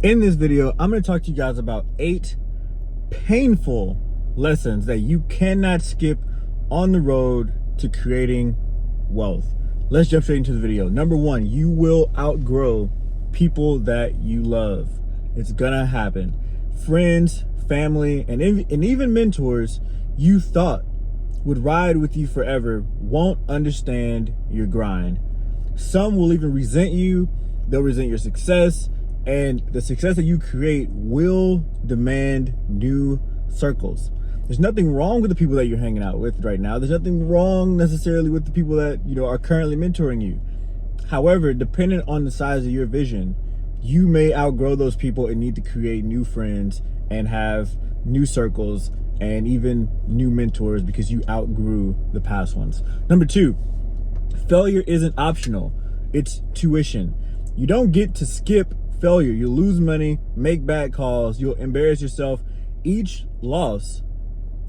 In this video, I'm going to talk to you guys about 8 painful lessons that you cannot skip on the road to creating wealth. Let's jump straight into the video. Number 1, you will outgrow people that you love. It's gonna happen. Friends, family, and even mentors you thought would ride with you forever won't understand your grind. Some will even resent you. They'll resent your success, and the success that you create will demand new circles. There's nothing wrong with the people that you're hanging out with right now. There's nothing wrong necessarily with the people that are currently mentoring you. However, depending on the size of your vision, you may outgrow those people and need to create new friends and have new circles and even new mentors because you outgrew the past ones. Number 2, failure isn't optional. It's tuition. You don't get to skip failure. You'll lose money, make bad calls, you'll embarrass yourself. Each loss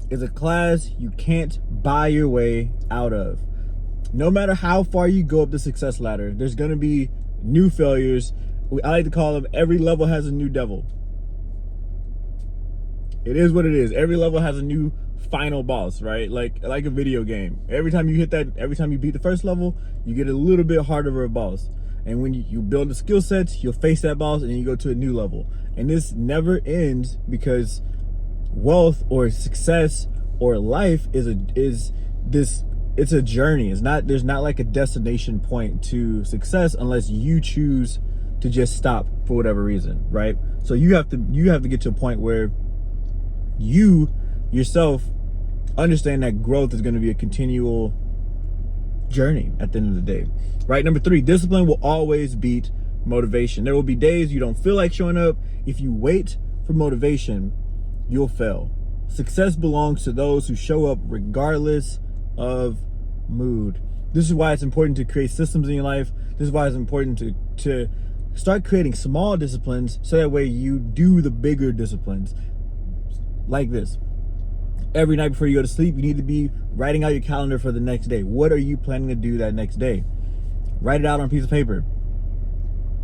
is a class you can't buy your way out of. No matter how far you go up the success ladder, there's going to be new failures. I like to call them, every level has a new devil. It is what it is. Every level has a new final boss, right? Like a video game. Every time you hit that, every time you beat the first level, you get a little bit harder of a boss. And when you build the skill sets, you'll face that boss and then you go to a new level. And this never ends, because wealth or success or life it's a journey. There's not like a destination point to success unless you choose to just stop for whatever reason, right? So you have to get to a point where you yourself understand that growth is going to be a continual journey at the end of the day, right? Number 3, discipline will always beat motivation. There will be days you don't feel like showing up. If you wait for motivation, you'll fail. Success belongs to those who show up regardless of mood. This is why it's important to create systems in your life. This is why it's important to start creating small disciplines, so that way you do the bigger disciplines. Like this. Every night before you go to sleep, you need to be writing out your calendar for the next day. What are you planning to do that next day? Write it out on a piece of paper.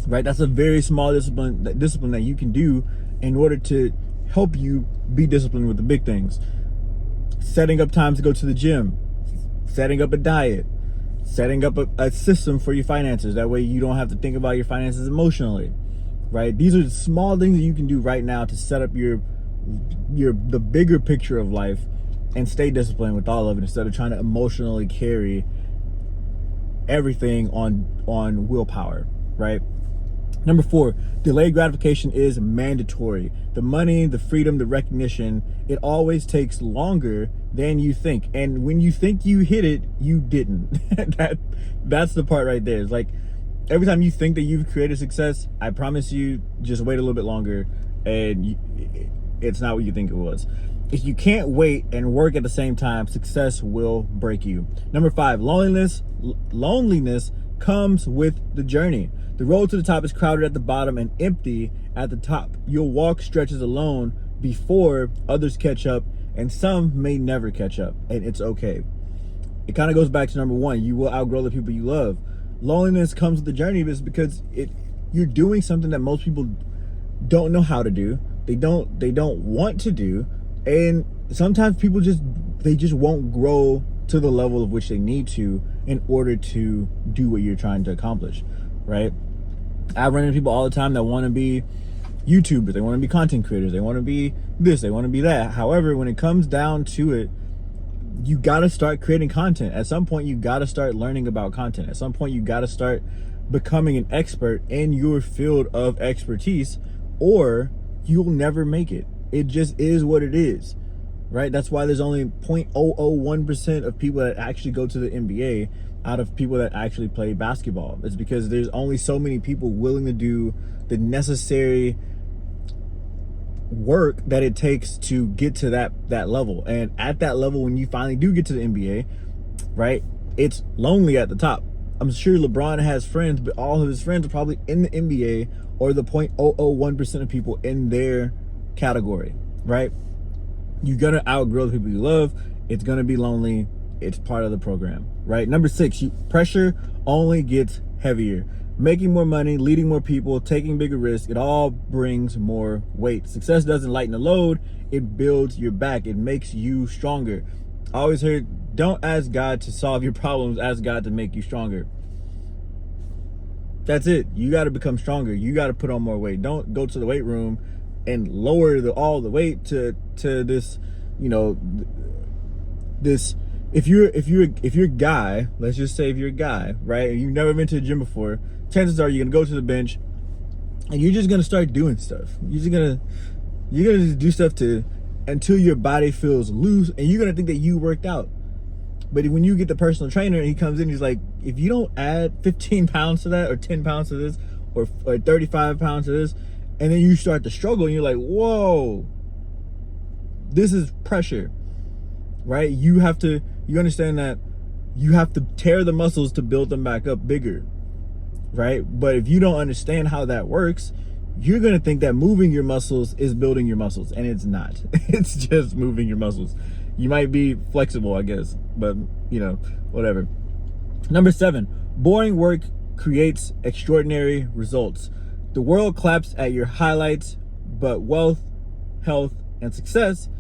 Right? That's a very small discipline that you can do in order to help you be disciplined with the big things. Setting up times to go to the gym, setting up a diet, setting up a system for your finances. That way you don't have to think about your finances emotionally, right? These are the small things that you can do right now to set up the bigger picture of life and stay disciplined with all of it, instead of trying to emotionally carry everything on willpower, right? Number 4, delayed gratification is mandatory. The money, the freedom, the recognition, it always takes longer than you think. And when you think you hit it, you didn't. That's the part right there. It's like every time you think that you've created success, I promise you, just wait a little bit longer and it's not what you think it was. If you can't wait and work at the same time, success will break you. Number 5, loneliness comes with the journey. The road to the top is crowded at the bottom and empty at the top. You'll walk stretches alone before others catch up, and some may never catch up, and it's okay. It kind of goes back to number 1. You will outgrow the people you love. Loneliness comes with the journey because you're doing something that most people don't know how to do. They don't want to do, and sometimes people just won't grow to the level of which they need to in order to do what you're trying to accomplish, right? I run into people all the time that want to be YouTubers, they want to be content creators, they want to be this, they want to be that. However, when it comes down to it, you got to start creating content. At some point, you got to start learning about content. At some point, you got to start becoming an expert in your field of expertise, or you'll never make it. It just is what it is, right? That's why there's only 0.001% of people that actually go to the NBA out of people that actually play basketball. It's because there's only so many people willing to do the necessary work that it takes to get to that level. And at that level, when you finally do get to the NBA, right, it's lonely at the top. I'm sure LeBron has friends, but all of his friends are probably in the NBA or the 0.001% of people in their category, right? You're gonna outgrow the people you love. It's gonna be lonely. It's part of the program, right? Number 6, pressure only gets heavier. Making more money, leading more people, taking bigger risks, it all brings more weight. Success doesn't lighten the load, it builds your back. It makes you stronger. I always heard, don't ask God to solve your problems, ask God to make you stronger. That's it. You got to become stronger. You got to put on more weight. Don't go to the weight room and lower all the weight to this, you know, this. If you're a guy, let's just say if you're a guy, right, and you've never been to the gym before, chances are you're gonna go to the bench and you're just gonna start doing stuff. You're gonna just do stuff until your body feels loose, and you're gonna think that you worked out. But when you get the personal trainer and he comes in, he's like, if you don't add 15 pounds to that, or 10 pounds to this, or 35 pounds to this, and then you start to struggle and you're like, whoa, this is pressure, right? You understand that you have to tear the muscles to build them back up bigger, right? But if you don't understand how that works, you're gonna think that moving your muscles is building your muscles, and it's not. It's just moving your muscles. You might be flexible, I guess, but you know, whatever. Number 7, boring work creates extraordinary results. The world claps at your highlights, but wealth, health, and success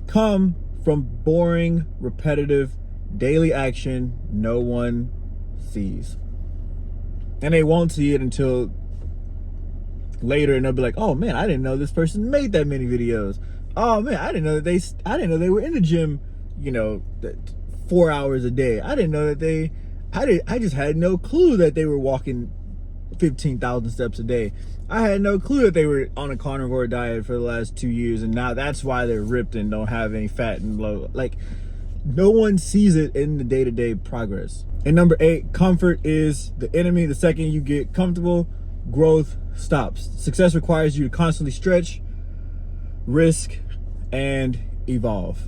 come from boring, repetitive, daily action no one sees. And they won't see it until later, and they'll be like, oh man, I didn't know this person made that many videos. Oh man, I didn't know they were in the gym, you know, 4 hours a day. I didn't know that I just had no clue that they were walking 15,000 steps a day. I had no clue that they were on a carnivore diet for the last 2 years, and now that's why they're ripped and don't have any fat and low. Like, no one sees it in the day-to-day progress. And number 8, comfort is the enemy. The second you get comfortable, growth stops. Success requires you to constantly stretch, risk, and evolve.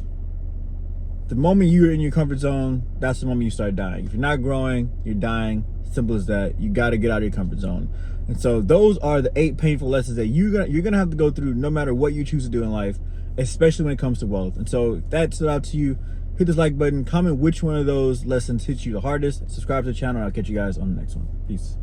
The moment you're in your comfort zone, that's the moment you start dying. If you're not growing, you're dying. Simple as that. You got to get out of your comfort zone. And so those are the 8 painful lessons that you're gonna have to go through no matter what you choose to do in life, especially when it comes to wealth. And so if that stood out to you, hit this like button, comment which one of those lessons hits you the hardest, subscribe to the channel, and I'll catch you guys on the next one. Peace.